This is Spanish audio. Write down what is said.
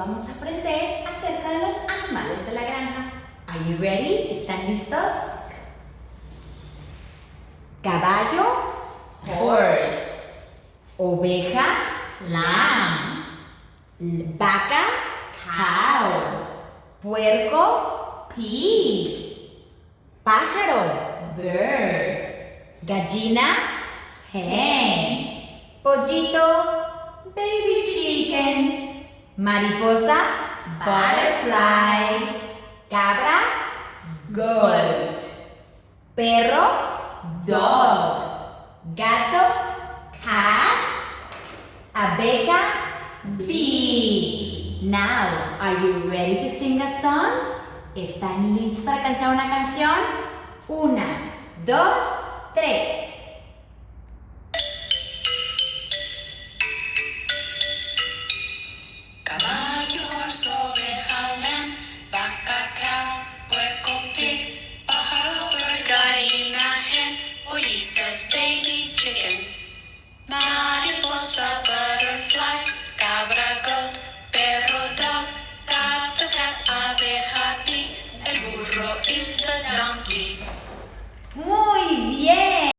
vamos a aprender acerca de los animales de la granja. Are you ready? ¿Están listos? Caballo, horse. Oveja, lamb. Vaca, cow. Puerco, pig. Pájaro, bird. Gallina, hen. Pollito, baby chicken. Mariposa, butterfly. Cabra, goat. Perro, dog. Gato, cat. Abeja, bee. Now, are you ready to sing a song? ¿Están listos para cantar una canción? 1, 2, 3. Caballo, horse, oveja, lamb, vaca, cow, puerco, pig, pájaro, bird, gallina, hen, pollitos, baby chicken, mariposa, butterfly, cabra, goat, perro, dog, gato, cat, abeja, bee, el burro is the donkey. Muy bien.